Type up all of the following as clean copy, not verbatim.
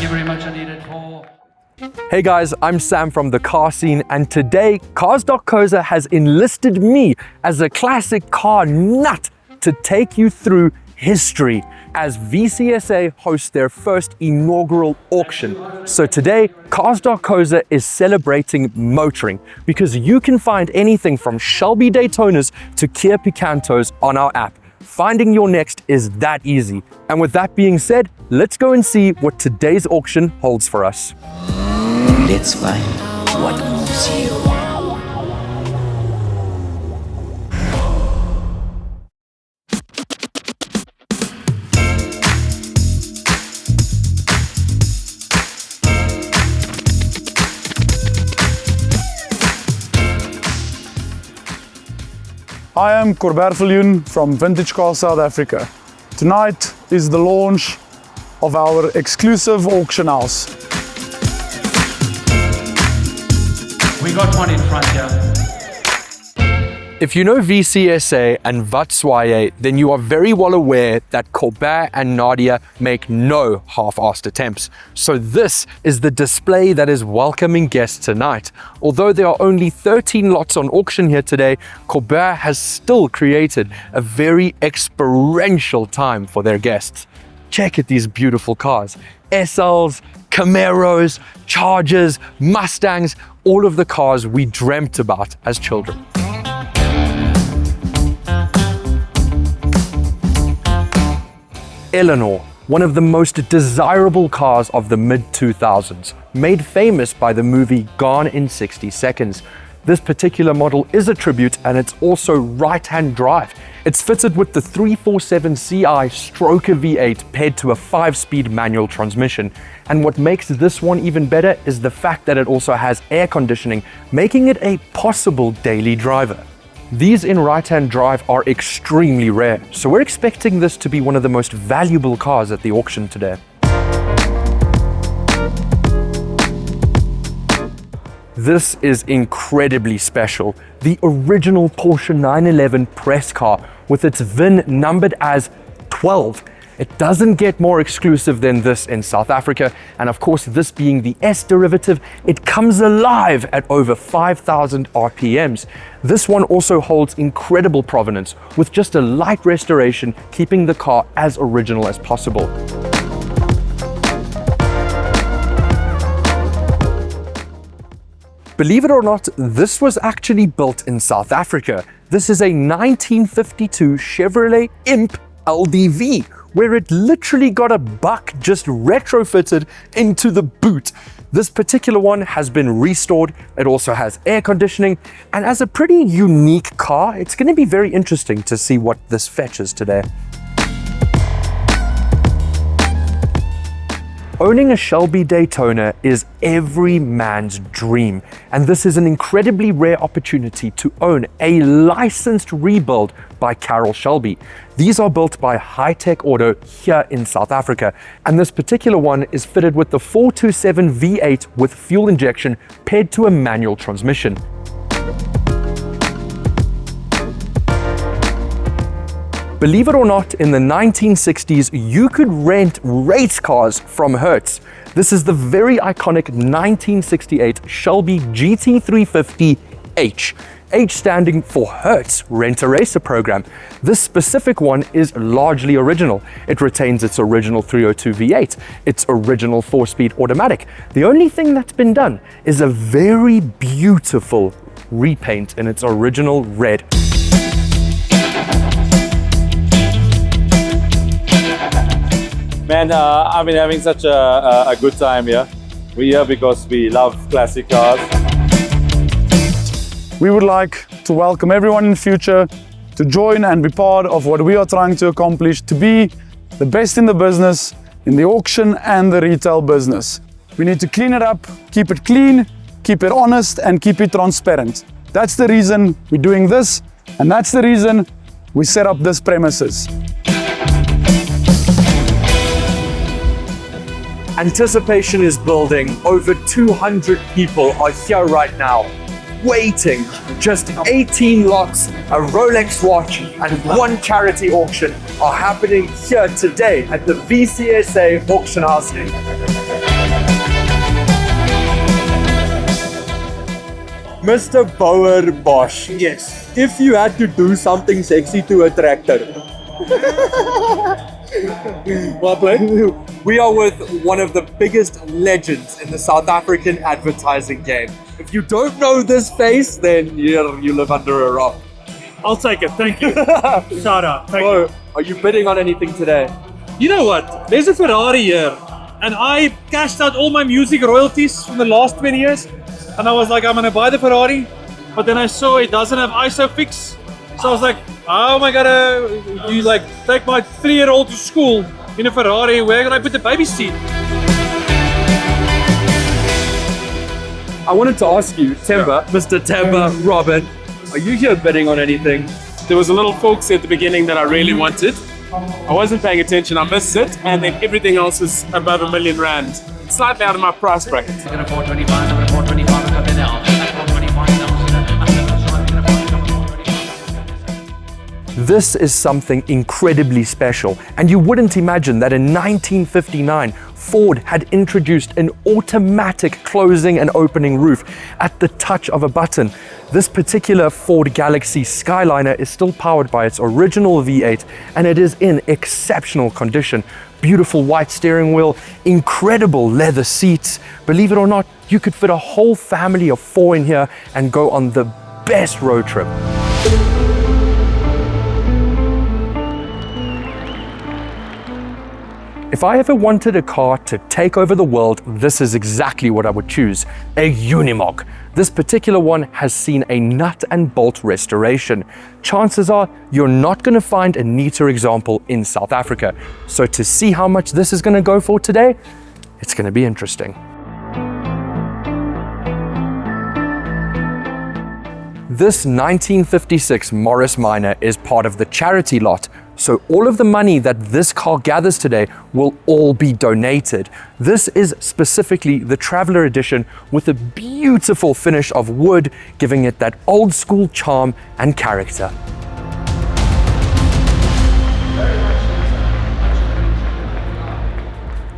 you very much, Nadia, for... Hey guys, I'm Sam from the car scene, and today Cars.co.za has enlisted me as a classic car nut to take you through history as VCSA hosts their first inaugural auction. So today, Cars.co.za is celebrating motoring because you can find anything from Shelby Daytonas to Kia Picantos on our app. Finding your next is that easy. And with that being said, let's go and see what today's auction holds for us. Let's find what moves you. I am Corber Viljoen from Vintage Cars South Africa. Tonight is the launch of our exclusive auction house. We got one in front here. If you know VCSA and Vatswaye, then you are very well aware that Corber and Nadia make no half-assed attempts. So this is the display that is welcoming guests tonight. Although there are only 13 lots on auction here today, Corber has still created a very experiential time for their guests. Check out these beautiful cars. SLs, Camaros, Chargers, Mustangs, all of the cars we dreamt about as children. Eleanor, one of the most desirable cars of the mid-2000s, made famous by the movie Gone in 60 Seconds. This particular model is a tribute, and it's also right-hand drive. It's fitted with the 347ci Stroker V8 paired to a 5-speed manual transmission. And what makes this one even better is the fact that it also has air conditioning, making it a possible daily driver. These in right-hand drive are extremely rare, so we're expecting this to be one of the most valuable cars at the auction today. This is incredibly special. The original Porsche 911 press car with its VIN numbered as 12. It doesn't get more exclusive than this in South Africa, and of course, this being the S derivative, it comes alive at over 5,000 RPMs. This one also holds incredible provenance, with just a light restoration keeping the car as original as possible. Believe it or not, this was actually built in South Africa. This is a 1952 Chevrolet Imp LDV, where it literally got a buck just retrofitted into the boot. This particular one has been restored. It also has air conditioning, and as a pretty unique car, it's going to be very interesting to see what this fetches today. Owning a Shelby Daytona is every man's dream, and this is an incredibly rare opportunity to own a licensed rebuild by Carroll Shelby. These are built by High Tech Auto here in South Africa, and this particular one is fitted with the 427 V8 with fuel injection paired to a manual transmission. Believe it or not, in the 1960s, you could rent race cars from Hertz. This is the very iconic 1968 Shelby GT350H. H standing for Hertz Rent-A-Racer program. This specific one is largely original. It retains its original 302 V8, its original 4-speed automatic. The only thing that's been done is a very beautiful repaint in its original red. Man, I've been having such a good time here. We're here because we love classic cars. We would like to welcome everyone in the future to join and be part of what we are trying to accomplish, to be the best in the business, in the auction and the retail business. We need to clean it up, keep it clean, keep it honest, and keep it transparent. That's the reason we're doing this, and that's the reason we set up this premises. Anticipation is building. Over 200 people are here right now, waiting. Just 18 lots, a Rolex watch, and one charity auction are happening here today at the VCSA Auction House. Mr. Bauer Bosch. Yes. If you had to do something sexy to a tractor, Well played. we are with one of the biggest legends in the South African advertising game. If you don't know this face, then you live under a rock. I'll take it. Thank you. Shout out. Thank Bro, you. are you bidding on anything today? You know what? There's a Ferrari here, and I cashed out all my music royalties from the last 20 years, and I was like, I'm gonna buy the Ferrari, but then I saw it doesn't have ISOFIX, so I was like, how am I gonna take my 3-year-old to school in a Ferrari? Where can I put the baby seat? I wanted to ask you, Temba, Mr. Temba, Robin, are you here bidding on anything? There was a little folksy at the beginning that I really wanted. I wasn't paying attention, I missed it, and then everything else was above R1 million. Slightly out of my price bracket. We're gonna 425, we're gonna 425, we've got the now. 425, This is something incredibly special, and you wouldn't imagine that in 1959, Ford had introduced an automatic closing and opening roof at the touch of a button. This particular Ford Galaxie Skyliner is still powered by its original V8, and it is in exceptional condition. Beautiful white steering wheel, incredible leather seats. Believe it or not, you could fit a whole family of 4 in here and go on the best road trip. If I ever wanted a car to take over the world, this is exactly what I would choose, a Unimog. This particular one has seen a nut and bolt restoration. Chances are you're not going to find a neater example in South Africa. So to see how much this is going to go for today, it's going to be interesting. This 1956 Morris Minor is part of the charity lot, so all of the money that this car gathers today will all be donated. This is specifically the Traveler Edition with a beautiful finish of wood, giving it that old school charm and character.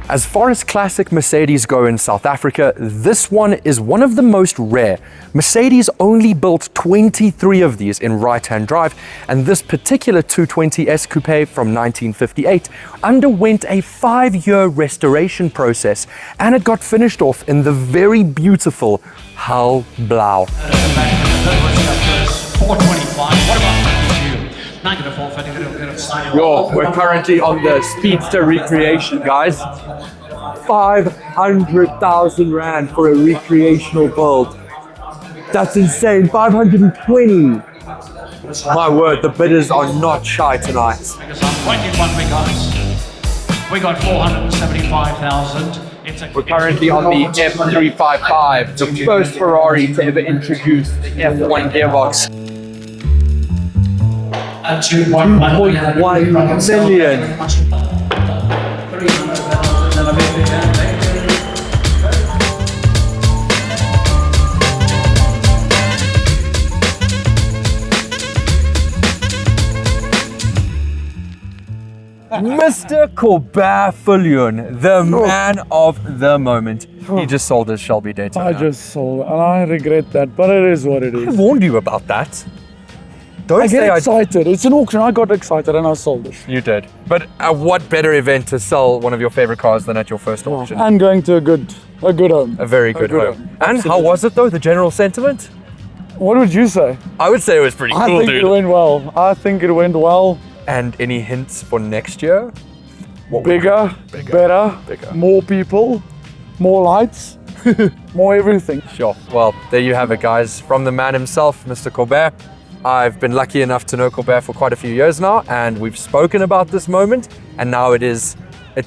As far as classic Mercedes go in South Africa, this one is one of the most rare. Mercedes only built 23 of these in right-hand drive, and this particular 220S Coupe from 1958 underwent a 5-year restoration process, and it got finished off in the very beautiful Hal Blau. 425, what about you? Negative 450, Yo, we're currently on the Speedster recreation, guys. 500,000 Rand for a recreational build. That's insane, 520. My word, the bidders are not shy tonight. because on 21 we got 475,000. We're currently on the F355, the first Ferrari to ever introduce the F1 gearbox. 2.1 million. Mr. Corber Viljoen, the man of the moment. He just sold his Shelby Daytona. I just sold, and I regret that, but it is what it I is. warned you about that. Don't I say get excited. It's an auction. I got excited and I sold it. You did. But what better event to sell one of your favorite cars than at your first auction? And going to a good home. A very good home. And how was it though, the general sentiment? What would you say? I would say it was pretty I cool, think dude. it went well. I think it went well. And any hints for next year? Bigger, better, more people, more lights, more everything. Sure. Well, there you have it, guys. From the man himself, Mr. Corber. I've been lucky enough to know Corber for quite a few years now, and we've spoken about this moment, and now it's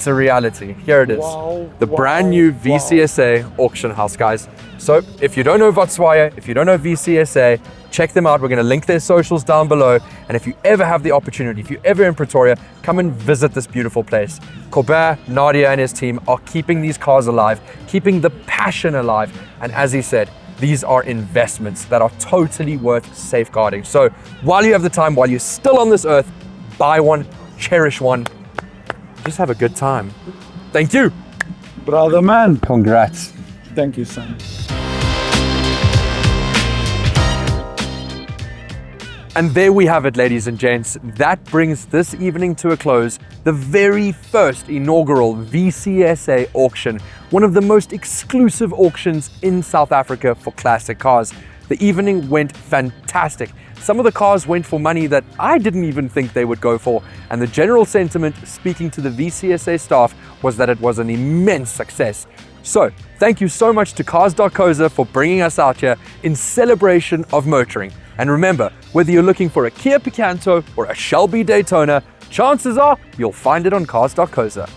a reality. Here it is. Wow, The brand new VCSA Auction House, guys. So if you don't know Vatswaya, if you don't know VCSA, check them out. We're going to link their socials down below. And if you ever have the opportunity, if you're ever in Pretoria, come and visit this beautiful place. Corber, Nadia and his team are keeping these cars alive, keeping the passion alive. And as he said, these are investments that are totally worth safeguarding. So while you have the time, while you're still on this earth, buy one, cherish one, just have a good time. Thank you. Brother man. Congrats. Thank you, son. And there we have it, ladies and gents. That brings this evening to a close. The very first inaugural VCSA auction, one of the most exclusive auctions in South Africa for classic cars. The evening went fantastic. Some of the cars went for money that I didn't even think they would go for, and the general sentiment speaking to the VCSA staff was that it was an immense success. So, thank you so much to Cars.co.za for bringing us out here in celebration of motoring. And remember, whether you're looking for a Kia Picanto or a Shelby Daytona, chances are you'll find it on Cars.co.za.